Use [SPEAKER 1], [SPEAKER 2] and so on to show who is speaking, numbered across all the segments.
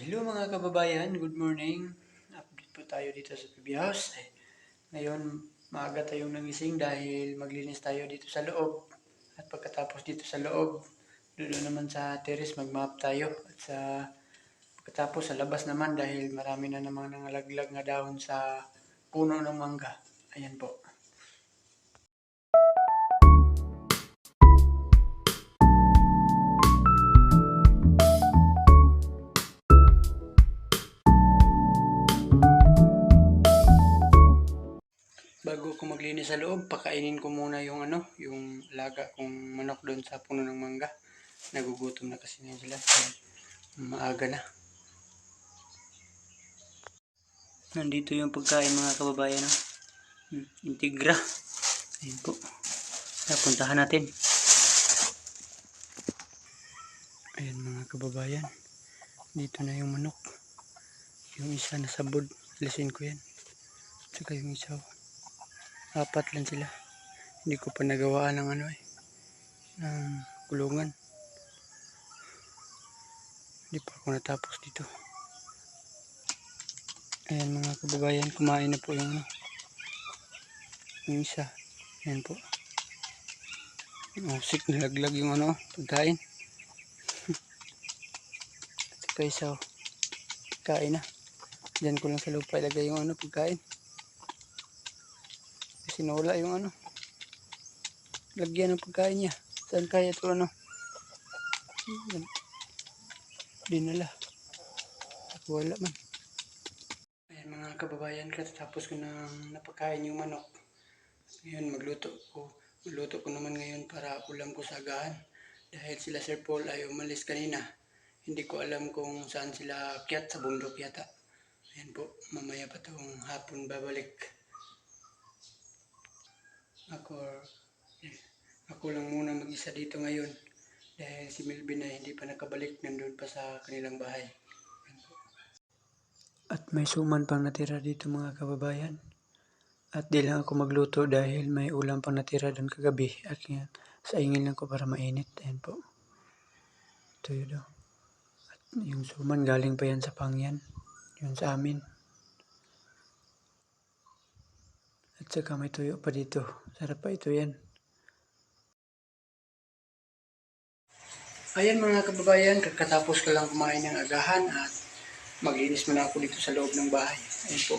[SPEAKER 1] Hello mga kababayan, good morning. Update po tayo dito sa PB House. Ngayon, maaga tayong nangising dahil maglinis tayo dito sa loob. At pagkatapos dito sa loob, doon naman sa terrace mag-mop tayo. At pagkatapos sa labas naman dahil marami na namang nangalaglag na dahon sa puno ng mangga. Ayan po. Bago ko maglinis sa loob, pakainin ko muna yung yung alaga kong manok doon sa puno ng mangga. Nagugutom na kasi ngayon sila. Maaga na. Nandito yung pagkain mga kababayan. Integra. Ayun po. Puntahan natin. Ayan mga kababayan. Dito na yung manok. Yung isa na sabod. Alisin ko yan. Tsaka yung isa. Apat lang sila. Hindi ko pa nagawaan ng ng kulungan. Hindi pa ako natapos dito. Ayan mga kababayan, kumain na po yung yung isa. Ayan po. Sik, nalaglag yung pagkain. At saka isa, kain na. Diyan ko lang sa lupa ilagay yung pagkain. Kasi nawala yung lagyan ng pagkain niya. Saan kaya ito dinala. Wala man. Ayan mga kababayan, katapos ko nang napakain yung manok. Ngayon magluto ko naman ngayon para ulam ko sa agahan. Dahil sila Sir Paul ay umalis kanina. Hindi ko alam kung saan sila akyat, sa bundok yata. Ayan po, mamaya pa itong hapon babalik. Ako lang muna mag-isa dito ngayon. Dahil si Melvin ay hindi pa nakabalik, nandun pa sa kanilang bahay. At may suman pang natira dito mga kababayan. At di lang ako magluto dahil may ulam pang natira doon kagabi. At sa ingin lang ko para mainit. Ayan po. Ito yun daw. At yung suman galing pa yan sa pangyan. Yun sa amin. At saka may tuyo pa dito. Sarap pa ito yan. Ayan mga kababayan, kakatapos ko lang kumain ng agahan at maglinis muna ako dito sa loob ng bahay. Ayan po.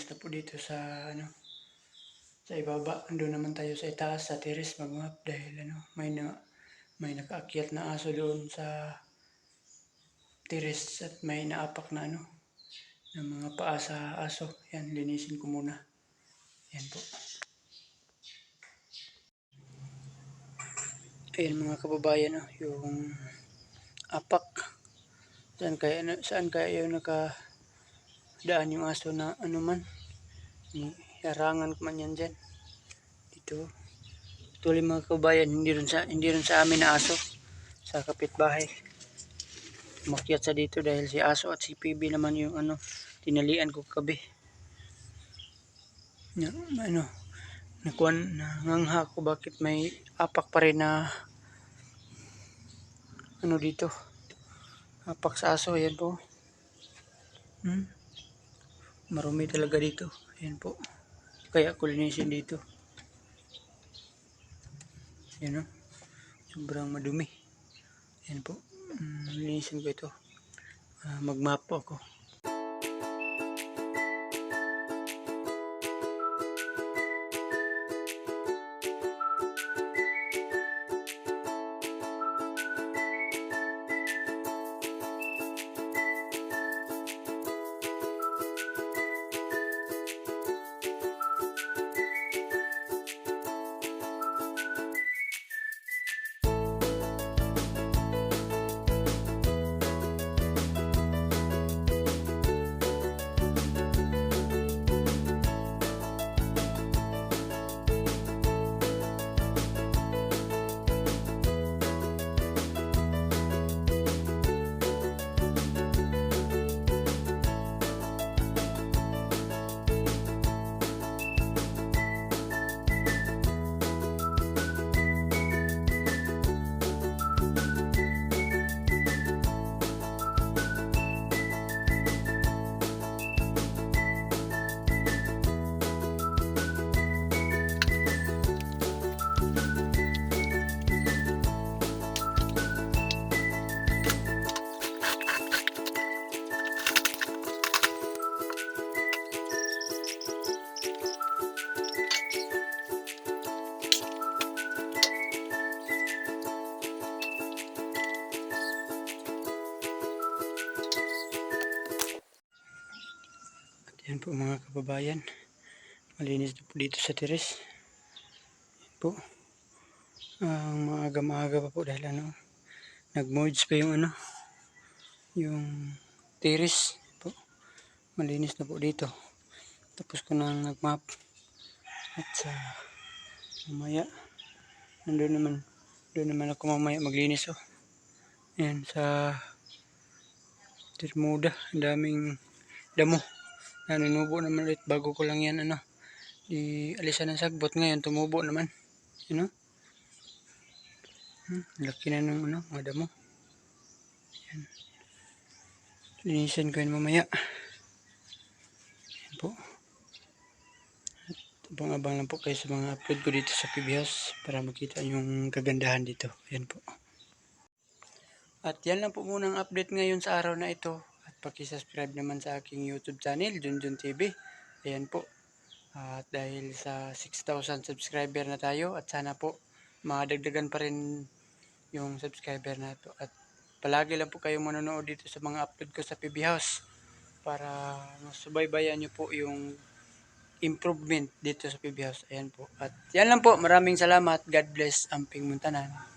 [SPEAKER 1] na po dito sa sa ibaba. Doon naman tayo sa itaas, sa terrace mag-map dahil may nakaakyat na aso doon sa terrace at may naapak na ng mga paa sa aso. Yan, linisin ko muna. Yan po. Ayan mga kababayan, yung apak. Saan kaya yung nakadaan yung aso na man? Harangan ko man yan dyan. Dito. Tuloy mga kababayan, hindi rin sa amin na aso. Sa kapitbahay. Umakyat sa dito dahil si aso at si PB naman yung tinalian ko kabi. Nangangha ko bakit may apak pa rin na dito. Apak sa aso, ayan po. Marumi talaga dito. Ayan po. Kaya ko linisin dito. Ayan sobrang madumi. Ayan po. Linisin ko ito. Mag-map po ako. Yan po mga kababayan. Malinis na po dito sa terrace. Yan po. Maaga-maaga pa po dahil nag-merge pa yung yung terrace po. Malinis na po dito. Tapos ko nang nag-map. At sa mamaya doon naman ako mamaya maglinis Ayan sa Termuda. Ang daming damo. Nanunubo naman ulit bago ko lang yan di alisan ng sagbot. Ngayon tumubo naman laki na ng mga damo. Yan. Linisin ko yun mamaya. Yan po. At abang-abang lang po kayo sa mga upload ko dito sa PB House para makita yung kagandahan dito. Yan po. At yan lang po muna ang update ngayon sa araw na ito. Paki-subscribe naman sa aking YouTube channel, Junjun TV. Ayan po. At dahil sa 6,000 subscriber na tayo at sana po madagdagan pa rin yung subscriber na ito. At palagi lang po kayong manonood dito sa mga upload ko sa PB House para masubaybayan nyo po yung improvement dito sa PB House. Ayan po. At yan lang po. Maraming salamat. God bless. Amping Muntanan.